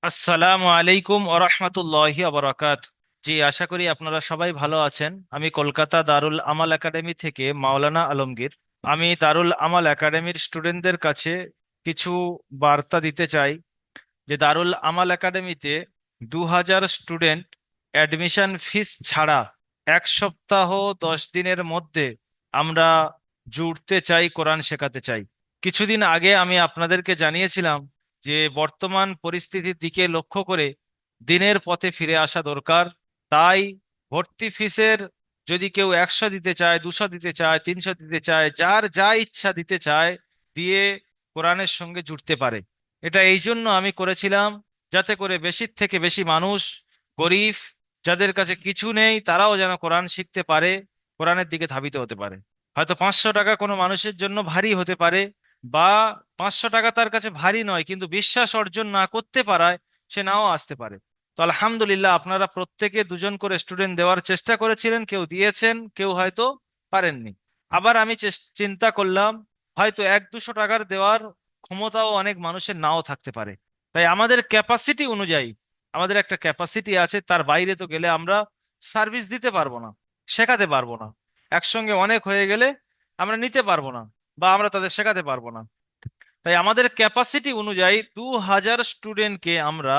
আসসালামু আলাইকুম ওরহমতুল্লাহি আবরাকাত। জি, আশা করি আপনারা সবাই ভালো আছেন। আমি কলকাতা দারুল আমাল একাডেমি থেকে মাওলানা আলমগীর। আমি দারুল আমাল একাডেমির স্টুডেন্টদের কাছে কিছু বার্তা দিতে চাই যে দারুল আমাল একাডেমিতে 2000 স্টুডেন্ট অ্যাডমিশন ফিস ছাড়া 1 সপ্তাহ 10 দিনের মধ্যে আমরা জুড়তে চাই, কোরআন শেখাতে চাই। কিছুদিন আগে আমি আপনাদেরকে জানিয়েছিলাম যে বর্তমান পরিস্থিতির দিকে লক্ষ্য করে দিনের পথে ফিরে আসা দরকার। তাই ভর্তি ফিসের যদি কেউ 100 দিতে চায়, 200 দিতে চায়, 300 দিতে চায়, যার যা ইচ্ছা দিতে চায়, দিয়ে কোরআনের সঙ্গে জুড়তে পারে। এটা এই জন্য আমি করেছিলাম যাতে করে বেশির থেকে বেশি মানুষ, গরিব, যাদের কাছে কিছু নেই, তারাও যেন কোরআন শিখতে পারে, কোরআনের দিকে ধাবিত হতে পারে। হয়তো 500 টাকা কোনো মানুষের জন্য ভারী হতে পারে, বা 500 টাকা তার কাছে ভারী নয়, কিন্তু বিশ্বাস অর্জন না করতে পারায় সে নাও আসতে পারে। তো আলহামদুলিল্লাহ, আপনারা প্রত্যেকে দুজন করে স্টুডেন্ট দেওয়ার চেষ্টা করেছিলেন, কেউ দিয়েছেন, কেউ হয়তো পারেননি। আবার আমি চিন্তা করলাম হয়তো 100-200 টাকার দেওয়ার ক্ষমতাও অনেক মানুষের নাও থাকতে পারে। তাই আমাদের ক্যাপাসিটি অনুযায়ী, আমাদের একটা ক্যাপাসিটি আছে, তার বাইরে তো গেলে আমরা সার্ভিস দিতে পারবো না, শেখাতে পারবো না। একসঙ্গে অনেক হয়ে গেলে আমরা নিতে পারবো না, বা আমরা তাদের শেখাতে পারবো না। তাই আমাদের ক্যাপাসিটি অনুযায়ী 2000 স্টুডেন্টকে আমরা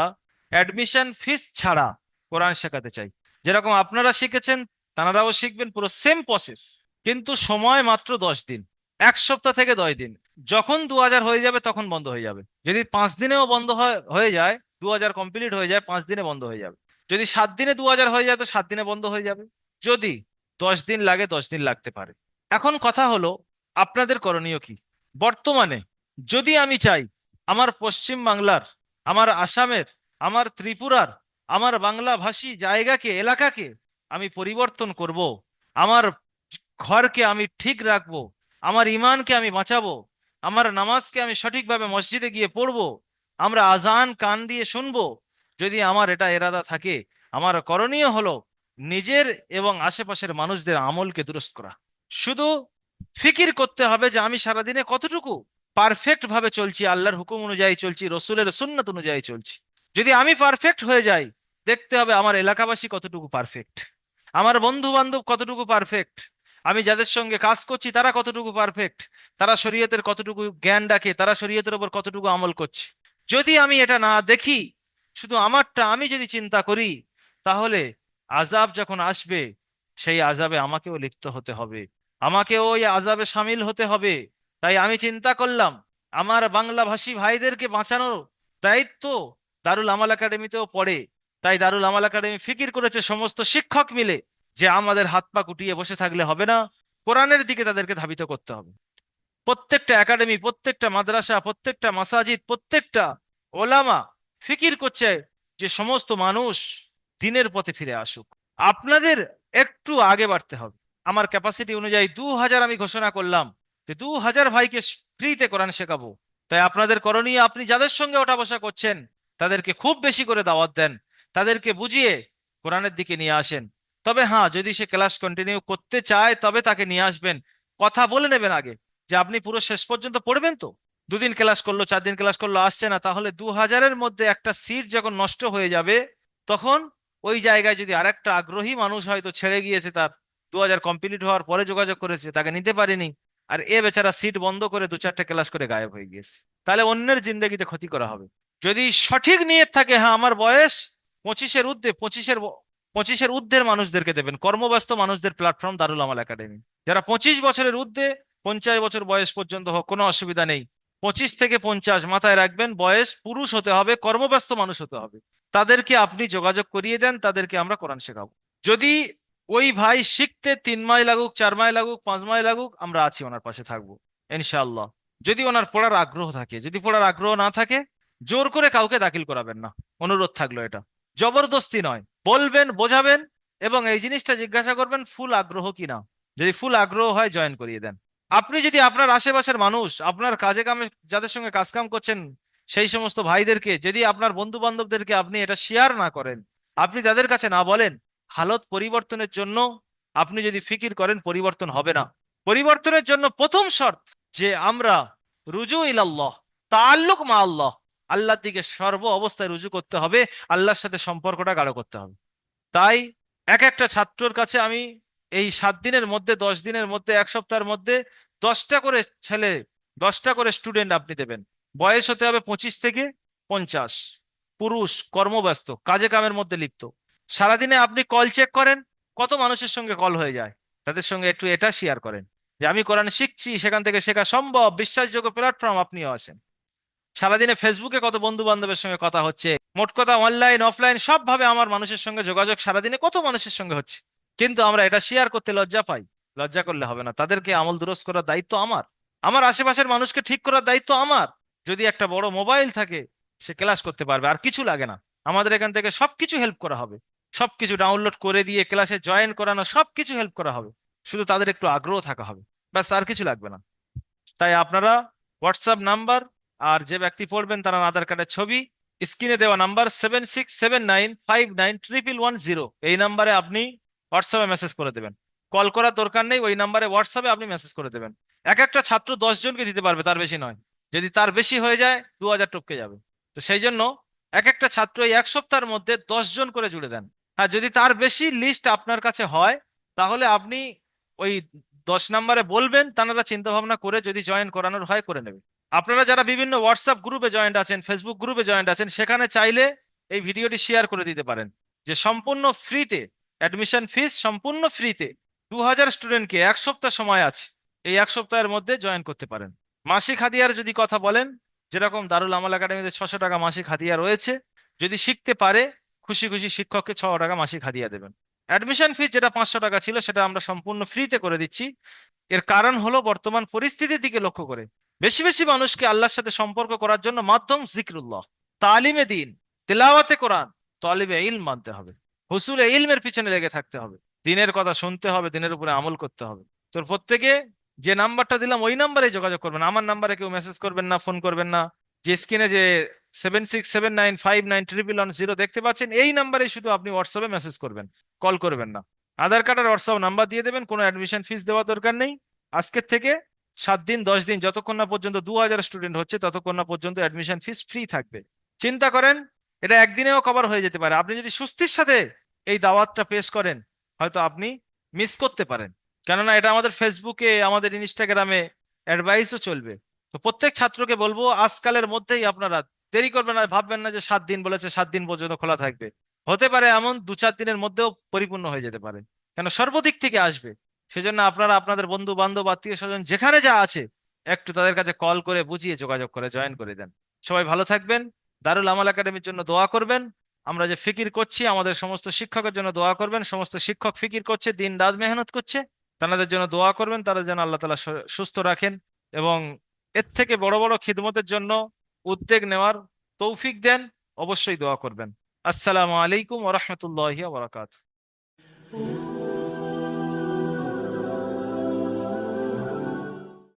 অ্যাডমিশন ফিস ছাড়া কোরআন শেখাতে চাই। যেরকম আপনারা শিখেছেন, তারাও শিখবেন, পুরো সেম প্রসেস। কিন্তু সময় মাত্র 10 দিন, 1 সপ্তাহ থেকে 10 দিন। যখন 2000 হয়ে যাবে তখন বন্ধ হয়ে যাবে। যদি 5 দিনেও বন্ধ হয়ে যায়, 2000 কমপ্লিট হয়ে যায়, 5 দিনে বন্ধ হয়ে যাবে। যদি 7 দিনে 2000 হয়ে যায়, তো 7 দিনে বন্ধ হয়ে যাবে। যদি 10 দিন লাগে, 10 দিন লাগতে পারে। এখন কথা হলো, আপনাদের করণীয় কি বর্তমানে? যদি আমি চাই আমার পশ্চিম বাংলার, আমার আসামের, আমার ত্রিপুরার, আমার বাংলা ভাষী জায়গাকে, এলাকাকে আমি পরিবর্তন করব, আমার ঘরকে আমি ঠিক রাখবো, আমার ইমানকে আমি বাঁচাবো, আমার নামাজকে আমি সঠিকভাবে মসজিদে গিয়ে পড়বো, আমরা আজান কান দিয়ে শুনবো, যদি আমার এটা এরাদা থাকে, আমার করণীয় হলো নিজের এবং আশেপাশের মানুষদের আমলকে দুরস্ত করা। শুধু ফিকির করতে হবে যে আমি সারাদিনে কতটুকু পারফেক্ট ভাবে চলছি, আল্লাহর হুকুম অনুযায়ী চলছি, রসুলের সুন্নাত অনুযায়ী চলছি। যদি আমি পারফেক্ট হয়ে যাই, দেখতে হবে আমার এলাকাবাসী কতটুকু পারফেক্ট, আমার বন্ধু বান্ধব কতটুকু পারফেক্ট, আমি যাদের সঙ্গে কাজ করছি তারা কতটুকু পারফেক্ট, তারা শরীয়তের কতটুকু জ্ঞান রাখে, তারা শরীয়তের উপর কতটুকু আমল করছে। যদি আমি এটা না দেখি, শুধু আমারটা আমি যদি চিন্তা করি, তাহলে আযাব যখন আসবে, সেই আযাবে আমাকেও লিপ্ত হতে হবে, আমাকেও ওই আযাবে শামিল হতে হবে। তাই আমি চিন্তা করলাম আমার বাংলা ভাষী ভাইদেরকে বাঁচানোর দায়িত্ব দারুল আমাল একাডেমিতেও পড়ে। তাই দারুল আমাল একাডেমি ফিকির করেছে সমস্ত শিক্ষক মিলে যে আমাদের হাত পা গুটিয়ে বসে থাকলে হবে না, কোরআনের দিকে তাদেরকে ধাবিত করতে হবে। প্রত্যেকটা একাডেমি, প্রত্যেকটা মাদ্রাসা, প্রত্যেকটা মাসাজিদ, প্রত্যেকটা ওলামা ফিকির করছে যে সমস্ত মানুষ দিনের পথে ফিরে আসুক। আপনাদের একটু আগে বাড়তে হবে। আমার ক্যাপাসিটি অনুযায়ী 2000 আমি ঘোষণা করলাম যে 2000 ভাইকে ফ্রিতে কোরআন শেখাবো। তাই আপনাদের করণীয়, আপনি যাদের সঙ্গে ওঠা বসা করছেন তাদেরকে খুব বেশি করে দাওয়াত দেন, তাদেরকে বুঝিয়ে কোরআনের দিকে নিয়ে আসেন। তবে হ্যাঁ, যদি সে ক্লাস কন্টিনিউ করতে চায় তবে তাকে নিয়ে আসবেন। কথা বলে নেবেন আগে যে আপনি পুরো শেষ পর্যন্ত পড়বেন তো। 2 দিন ক্লাস করলো, 4 দিন ক্লাস করলো, আসছে না, তাহলে 2000-এর মধ্যে একটা সিট যখন নষ্ট হয়ে যাবে, তখন ওই জায়গায় যদি আরেকটা আগ্রহী মানুষ হয়তো ছেড়ে গিয়েছে, তার 2000 কমপ্লিট হওয়ার পরে যোগাযোগ করেছে, তাকে নিতে পারেনি, আর এ বেচারা সিট বন্ধ করে 2-4টে ক্লাস করে গায়েব হয়ে গিয়েছে, তাহলে অন্যের জিন্দগিতে ক্ষতি করা হবে। যদি সঠিক নিয়ত থাকে, হ্যাঁ আমার বয়স 25-এর ঊর্ধ্বে, 25-এর ঊর্ধ্বের মানুষদেরকে দেবেন, কর্মব্যস্ত মানুষদের প্ল্যাটফর্ম দারুল আমাল একাডেমি। যারা 25 বছরের ঊর্ধ্বে, 50 বছর বয়স পর্যন্ত হোক, কোনো অসুবিধা নেই। 25 থেকে 50 মাথায় রাখবেন, বয়স পুরুষ হতে হবে, কর্মব্যস্ত মানুষ হতে হবে। তাদেরকে আপনি যোগাযোগ করিয়ে দেন, তাদেরকে আমরা কোরআন শেখাবো। যদি ওই ভাই শিখতে 3 মাস লাগুক, 4 মাস লাগুক, 5 মাস লাগুক, আমরা আছি, ওনার পাশে থাকবো ইনশাআল্লাহ। যদি ওনার পড়ার আগ্রহ থাকে, যদি পড়ার আগ্রহ না থাকে, জোর করে কাউকে দাখিল করাবেন না, অনুরোধ থাকলো এটা। জবরদস্তি নয়, বলবেন, বোঝাবেন, এবং এই জিনিসটা জিজ্ঞাসা করবেন ফুল আগ্রহ কিনা। যদি ফুল আগ্রহ হয়, জয়েন করিয়ে দেন। আপনি যদি আপনার আশেপাশের মানুষ, আপনার কাজে কামে যাদের সঙ্গে কাজ কাম করছেন, সেই সমস্ত ভাইদেরকে, যদি আপনার বন্ধু বান্ধবদেরকে আপনি এটা শেয়ার না করেন, আপনি তাদের কাছে না বলেন, হালত পরিবর্তনের জন্য আপনি যদি ফিকির করেন, পরিবর্তন হবে না। পরিবর্তনের জন্য প্রথম শর্ত যে আমরা রুজু ইলাল্লাহ, তাআল্লুক মা আল্লাহ, আল্লাহর দিকে সর্ব অবস্থায় রুজু করতে হবে, আল্লাহর সাথে সম্পর্কটা গাঢ় করতে হবে। তাই এক একটা ছাত্রর কাছে আমি এই 7 দিনের মধ্যে, 10 দিনের মধ্যে, এক সপ্তাহের মধ্যে 10টা করে ছেলে, 10টা করে স্টুডেন্ট আপনি দেবেন। বয়স হতে হবে 25 থেকে 50। পুরুষ, কর্মব্যস্ত, কাজে কামের মধ্যে লিপ্ত। সারাদিনে আপনি কল চেক করেন, কত মানুষের সঙ্গে কল হয়ে যায়। তাদের সঙ্গে একটু এটা শেয়ার করেন যে আমি কোরআন শিখছি, সেখান থেকে শেখা সম্ভব, বিশ্বাসযোগ্য প্ল্যাটফর্ম, আপনিও আসেন। সারাদিনে ফেসবুকে কত বন্ধু বান্ধবের সঙ্গে কথা হচ্ছে, মোট কথা অনলাইন অফলাইন সব ভাবে আমার মানুষের সঙ্গে যোগাযোগ সারাদিনে কত মানুষের সঙ্গে হচ্ছে। কিন্তু আমরা এটা শেয়ার করতে লজ্জা পাই। লজ্জা করলে হবে না, তাদেরকে আমল দুরস্ত করার দায়িত্ব আমার। আমার আশেপাশের মানুষকে ঠিক করার দায়িত্ব আমার। যদি একটা বড় মোবাইল থাকে, সে ক্লাস করতে পারবে, আর কিছু লাগে না। আমাদের এখান থেকে সবকিছু হেল্প করা হবে, সবকিছু ডাউনলোড করে দিয়ে ক্লাসে জয়েন করানো, সবকিছু হেল্প করা হবে। শুধু তাদের একটু আগ্রহ থাকা হবে, ব্যাস, আর কিছু লাগবে না। তাই আপনারা হোয়াটসঅ্যাপ নাম্বার, আর যে ব্যক্তি পড়বেন তার আধার কার্ডের ছবি, স্ক্রিনে দেওয়া নাম্বার 7679591110, এই নাম্বারে আপনি হোয়াটসঅ্যাপে মেসেজ করে দেবেন। কল করার দরকার নেই, ওই নাম্বারে হোয়াটসঅ্যাপে আপনি মেসেজ করে দেবেন। এক একটা ছাত্র 10 জনকে দিতে পারবে, তার বেশি নয়। যদি তার বেশি হয়ে যায় 2000 টপকে যাবে। তো সেই জন্য এক একটা ছাত্র এই এক সপ্তাহের মধ্যে 10 জন করে জুড়ে দেন। আর যদি তার বেশি লিস্ট আপনার কাছে হয়, তাহলে আপনি ওই 10 নম্বরে বলবেন, তারা চিন্তা ভাবনা করে যদি জয়েন করানোর হয় করে নেবে। আপনারা যারা বিভিন্ন হোয়াটসঅ্যাপ গ্রুপে জয়েন্ট আছেন, ফেসবুক গ্রুপে জয়েন্ট আছেন, সেখানে চাইলে এই ভিডিওটি শেয়ার করে দিতে পারেন যে সম্পূর্ণ ফ্রিতে, অ্যাডমিশন ফিস সম্পূর্ণ ফ্রিতে, 2000 স্টুডেন্টকে এক সপ্তাহ সময় আছে, এই এক সপ্তাহের মধ্যে জয়েন করতে পারেন। মাসিক হাদিয়ার যদি কথা বলেন, যেরকম দারুল আমাল একাডেমিতে 600 টাকা মাসিক হাদিয়া রয়েছে, যদি শিখতে পারে খুশি খুশি শিক্ষককে 6 টাকা মাসিক হাদিয়া দেবেন। অ্যাডমিশন ফি যেটা 500 টাকা ছিল, সেটা আমরা সম্পূর্ণ ফ্রিতে করে দিচ্ছি। এর কারণ হলো বর্তমান পরিস্থিতির দিকে লক্ষ্য করে বেশি বেশি মানুষকে আল্লাহর সাথে সম্পর্ক করার জন্য মাধ্যম জিক্রুল্লাহ, তালিমে দিন, তেলাওয়াতে কোরআন, তালিবে ইলম মানতে হবে, হুসুলে ইলমের পিছনে লেগে থাকতে হবে, দিনের কথা শুনতে হবে, দিনের উপরে আমল করতে হবে। তোর প্রত্যেকে যে নাম্বারটা দিলাম ওই নাম্বারে যোগাযোগ করবেন, আমার নাম্বারে কেউ মেসেজ করবেন না, ফোন করবেন না। যে স্ক্রিনে যে 7679591110 দেখতে পাচ্ছেন, এই নাম্বারে শুধু আপনি হোয়াটসঅ্যাপে মেসেজ করবেন, কল করবেন না। আধার কার্ড আর হোয়াটসঅ্যাপ নাম্বার দিয়ে দেবেন, কোনো অ্যাডমিশন ফিস দেওয়া দরকার নেই। আজকের থেকে 7 দিন 10 দিন, যতক্ষণ না পর্যন্ত 2000 স্টুডেন্ট হচ্ছে, ততক্ষণ না পর্যন্ত অ্যাডমিশন ফিস ফ্রি থাকবে। চিন্তা করেন, এটা একদিনেও কভার হয়ে যেতে পারে। আপনি যদি সুস্থির সাথে এই দাওয়াতটা পেশ করেন, হয়তো আপনি মিস করতে পারেন। কেননা এটা আমাদের ফেসবুকে, আমাদের ইনস্টাগ্রামে অ্যাডভাইসও চলবে। তো প্রত্যেক ছাত্রকে বলবো, আজকালের মধ্যেই আপনারা, দেরি করবেন না, ভাববেন না যে 7 দিন বলেছে 7 দিন পর্যন্ত খোলা থাকবে। হতে পারে এমন 2-4 দিনের মধ্যেও পরিপূর্ণ হয়ে যেতে পারে, কেন সর্বদিক থেকে আসবে। সেজন্য আপনারা আপনাদের বন্ধু বান্ধব, আত্মীয় স্বজন যেখানে যা আছে, একটু তাদের কাছে কল করে বুঝিয়ে যোগাযোগ করে জয়েন করে দেন। সবাই ভালো থাকবেন। দারুল আমাল একাডেমির জন্য দোয়া করবেন। আমরা যে ফিকির করছি, আমাদের সমস্ত শিক্ষকের জন্য দোয়া করবেন। সমস্ত শিক্ষক ফিকির করছে, দিন রাত মেহনত করছে, তাদের জন্য দোয়া করবেন, তারা যেন আল্লাহ তাআলা সুস্থ রাখেন এবং এর থেকে বড় বড় খিদমতের জন্য উদ্যোগ নেওয়ার তৌফিক দেন। অবশ্যই দোয়া করবেন। আসসালামু আলাইকুম ওয়া রাহমাতুল্লাহি ওয়া বারাকাতুহু।